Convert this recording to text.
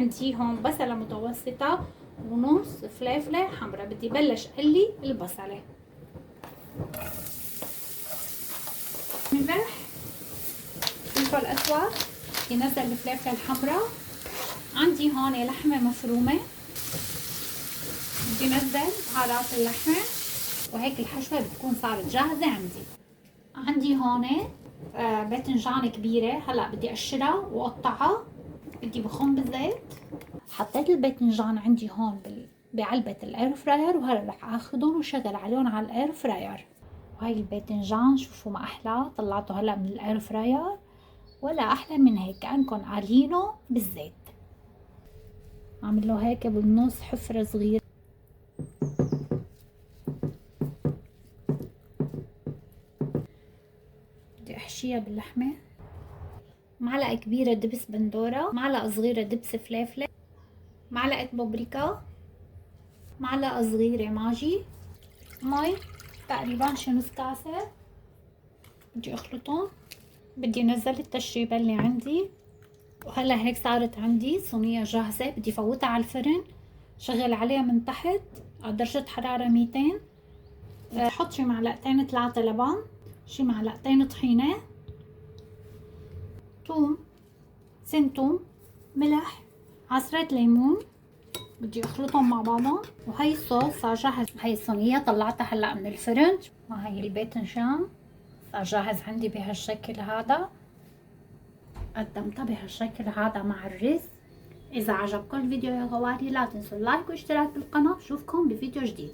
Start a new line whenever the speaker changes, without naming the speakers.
عندي هون بصلة متوسطة ونص فلفلة حمراء. بدي بلش قلي البصلة. ملح، فلفل اسود، بدي نزل الفلفلة الحمراء. عندي هون لحمة مفرومة، بدي نزل بهارات اللحمة، وهيك الحشوة بتكون صارت جاهزة عندي. عندي هون باذنجان كبيرة، هلا بدي اقشرها واقطعها. بدي بخون بالزيت. حطيت الباذنجان عندي هون بعلبة الاير فراير، وهلا رح اخذهم وشغل عليهم على الاير فراير. وهي الباذنجان شوفوا ما احلى، طلعته هلا من الاير فراير ولا احلى من هيك، كأنكم قالينه بالزيت. عامل له هيك بالنص حفرة صغيرة. بدي احشيها باللحمة. معلقة كبيرة دبس بندورة، معلقة صغيرة دبس فليفلة، معلقة بابريكا، معلقة صغيرة ماجي، مي تقريبا شي نص كاسة. بدي اخلطهم. بدي انزل التشريبة اللي عندي. وهلا هيك صارت عندي صينية جاهزة. بدي فوتها على الفرن، شغل عليها من تحت على درجة حرارة 200. احط شي معلقتين 3 لبن، شي معلقتين طحينة، توم، سن توم، ملح، عصرة ليمون. بدي اخلطهم مع بعضهم. وهي الصوص صار جاهز. هي الصينية طلعتها هلا من الفرن. وهي الباذنجان صار جاهز عندي بهالشكل هذا. قدمتها بهالشكل هذا مع الرز. اذا عجبكم الفيديو يا غوالي لا تنسوا اللايك واشتراك بالقناة. بشوفكم بفيديو جديد.